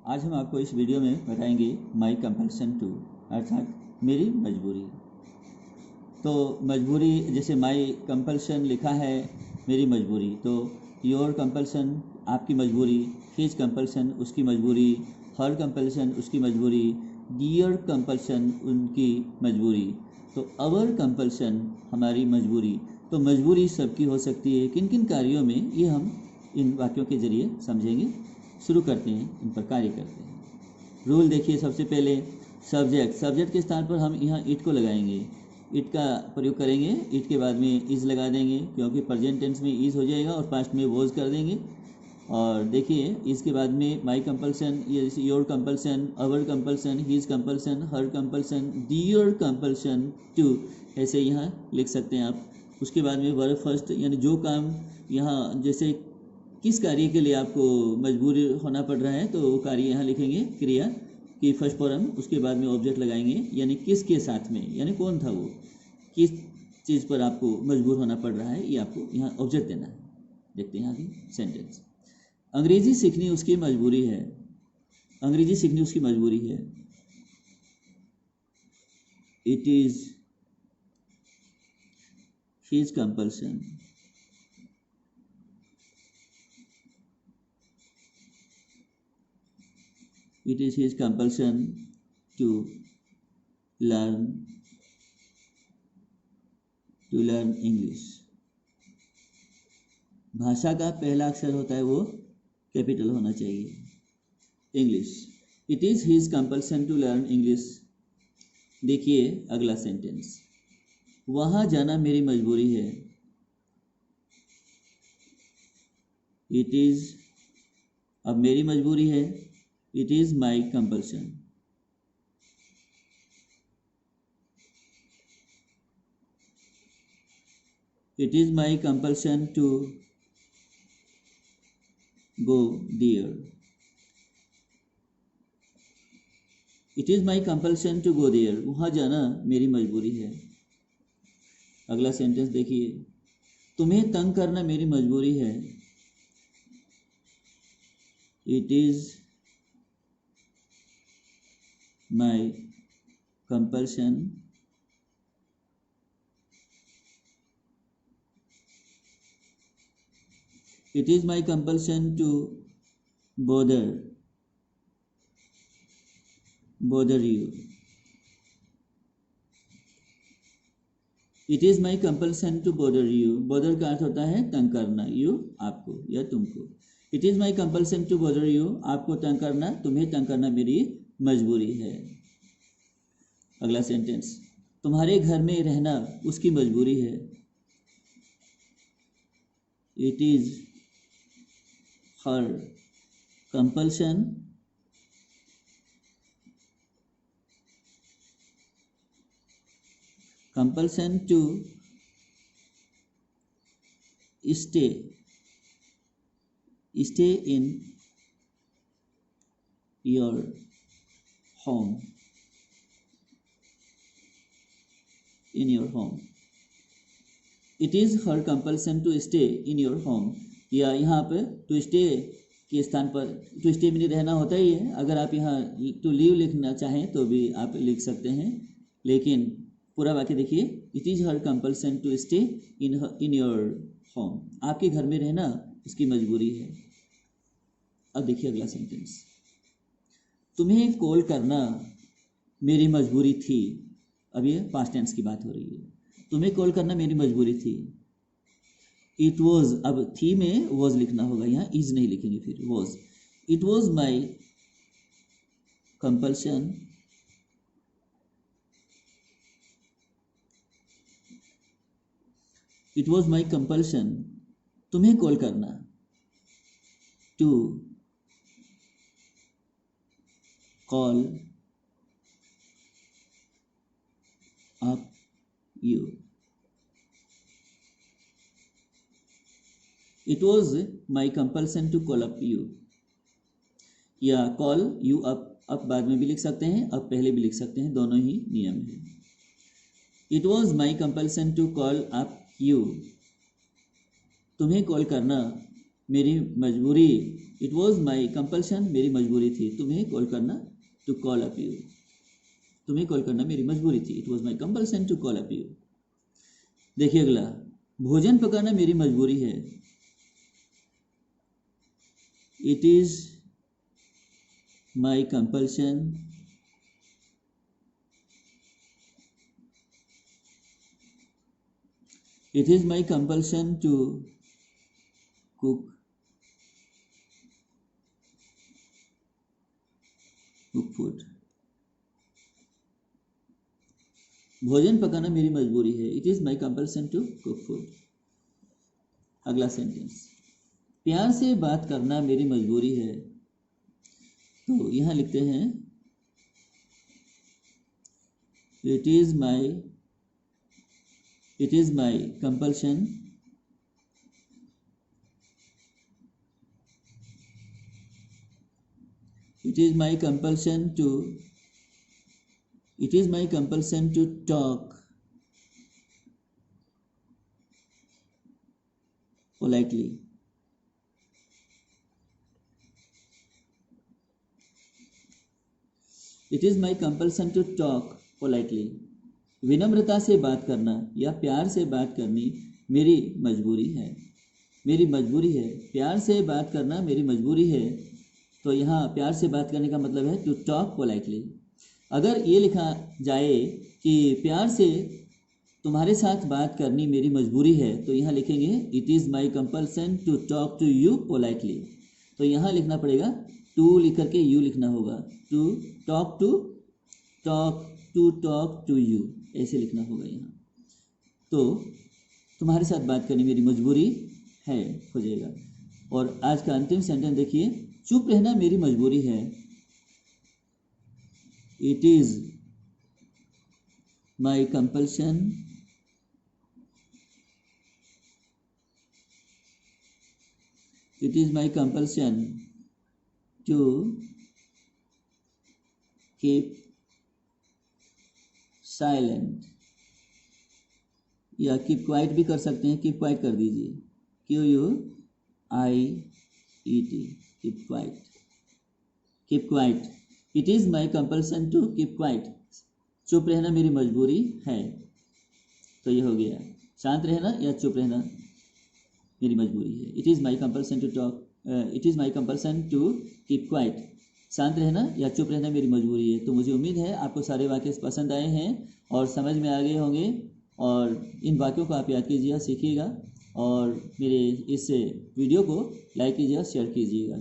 आज हम आपको इस वीडियो में बताएंगे माई कंपल्सन टू, अर्थात मेरी मजबूरी। तो मजबूरी, जैसे माई कंपल्सन लिखा है मेरी मजबूरी, तो योर कंपल्सन आपकी मजबूरी, हिज कंपल्सन उसकी मजबूरी, हर कंपल्सन उसकी मजबूरी, डियर कंपल्सन उनकी मजबूरी, तो अवर कंपल्सन हमारी मजबूरी। तो मजबूरी सबकी हो सकती है, किन किन कार्यों में, ये हम इन वाक्यों के जरिए समझेंगे। शुरू करते हैं, इन पर कार्य करते हैं। रूल देखिए, सबसे पहले सब्जेक्ट के स्थान पर हम यहाँ इट को लगाएंगे, इट का प्रयोग करेंगे। इट के बाद में इज़ लगा देंगे, क्योंकि प्रेजेंट टेंस में इज़ हो जाएगा और पास्ट में वॉज कर देंगे। और देखिए, इसके बाद में my compulsion, your compulsion, our compulsion, his compulsion, her compulsion, their compulsion to, ऐसे यहाँ लिख सकते हैं आप। उसके बाद में वर्ब फर्स्ट, यानी जो काम यहाँ, जैसे किस कार्य के लिए आपको मजबूर होना पड़ रहा है, तो वो कार्य यहाँ लिखेंगे, क्रिया की फर्स्ट फॉर्म। उसके बाद में ऑब्जेक्ट लगाएंगे, यानी किस के साथ में, यानी कौन था वो, किस चीज़ पर आपको मजबूर होना पड़ रहा है, ये आपको यहाँ ऑब्जेक्ट देना है। देखते हैं आगे सेंटेंस। अंग्रेजी सीखनी उसकी मजबूरी है, अंग्रेजी सीखनी उसकी मजबूरी है। It is his compulsion, it is his compulsion to learn English। भाषा का पहला अक्षर होता है वो कैपिटल होना चाहिए। English, it is his compulsion to learn English. देखिए अगला सेंटेंस, वहाँ जाना मेरी मजबूरी है। इट इज़, अब मेरी मजबूरी है, it is my compulsion. It is my compulsion to go there. It is my compulsion to go there, वहाँ जाना मेरी मजबूरी है। अगला सेंटेंस देखिए, तुम्हें तंग करना मेरी मजबूरी है। It is my compulsion it is my compulsion to bother you। it is my compulsion to bother you, bother का अर्थ होता है तंग करना, you आपको या तुमको। it is my compulsion to bother you, आपको तंग करना, तुम्हें तंग करना मेरी मजबूरी है। अगला सेंटेंस, तुम्हारे घर में रहना उसकी मजबूरी है। It is her compulsion to stay in your home, in your home। it is her compulsion to stay in your home, या यहाँ पे to stay के स्थान पर to stay में नहीं रहना होता ही है। अगर आप यहाँ to live लिखना चाहें तो भी आप लिख सकते हैं, लेकिन पूरा वाक्य देखिए, it is her compulsion to stay in your home, आपके घर में रहना उसकी मजबूरी है। अब देखिए अगला सेंटेंस, तुम्हें कॉल करना मेरी मजबूरी थी। अब ये पास्ट टेंस की बात हो रही है, तुम्हें कॉल करना मेरी मजबूरी थी। इट वॉज, अब थी में वॉज लिखना होगा, यहाँ इज नहीं लिखेंगे, फिर was. It was my compulsion it was my compulsion तुम्हें कॉल करना, to call up you। it was my compulsion to call up you, या call you up, अब बाद में भी लिख सकते हैं, अब पहले भी लिख सकते हैं, दोनों ही नियम है। it was my compulsion to call up you, तुम्हें कॉल करना मेरी मजबूरी, इट वॉज माई कंपल्शन, मेरी मजबूरी थी तुम्हें कॉल करना, टू कॉल अप यू, तुम्हें कॉल करना मेरी मजबूरी थी, it was my compulsion to call up you. देखिए अगला, भोजन पकाना मेरी मजबूरी है, it is my compulsion It is my compulsion to cook food. भोजन पकाना मेरी मजबूरी है, it is my compulsion to cook food. अगला सेंटेंस, प्यार से बात करना मेरी मजबूरी है, तो यहां लिखते हैं it is my compulsion It is my compulsion to talk politely. It is my compulsion to talk politely. विनम्रता से बात करना या प्यार से बात करनी मेरी मजबूरी है, मेरी मजबूरी है। प्यार से बात करना मेरी मजबूरी है, तो यहाँ प्यार से बात करने का मतलब है टू टॉक पोलाइटली। अगर ये लिखा जाए कि प्यार से तुम्हारे साथ बात करनी मेरी मजबूरी है, तो यहाँ लिखेंगे it is my compulsion to talk to you politely. तो यहाँ लिखना पड़ेगा, टू लिख करके यू लिखना होगा, टू टॉक टू यू, ऐसे लिखना होगा यहाँ। तो तुम्हारे साथ बात करनी मेरी मजबूरी है हो जाएगा। और आज का अंतिम सेंटेंस देखिए, चुप रहना मेरी मजबूरी है, it is my compulsion to keep silent, या कीप क्वाइट भी कर सकते हैं, कीप क्वाइट कर दीजिए, QUIET, keep quiet. It is my compulsion to keep quiet, चुप रहना मेरी मजबूरी है। तो ये हो गया, शांत रहना या चुप रहना मेरी मजबूरी है। It is my compulsion to keep quiet, शांत रहना या चुप रहना मेरी मजबूरी है। तो मुझे उम्मीद है आपको सारे वाक्य पसंद आए हैं और समझ में आ गए होंगे, और इन वाक्यों को आप याद कीजिएगा, सीखिएगा, और मेरे इस वीडियो को लाइक कीजिएगा, शेयर कीजिएगा।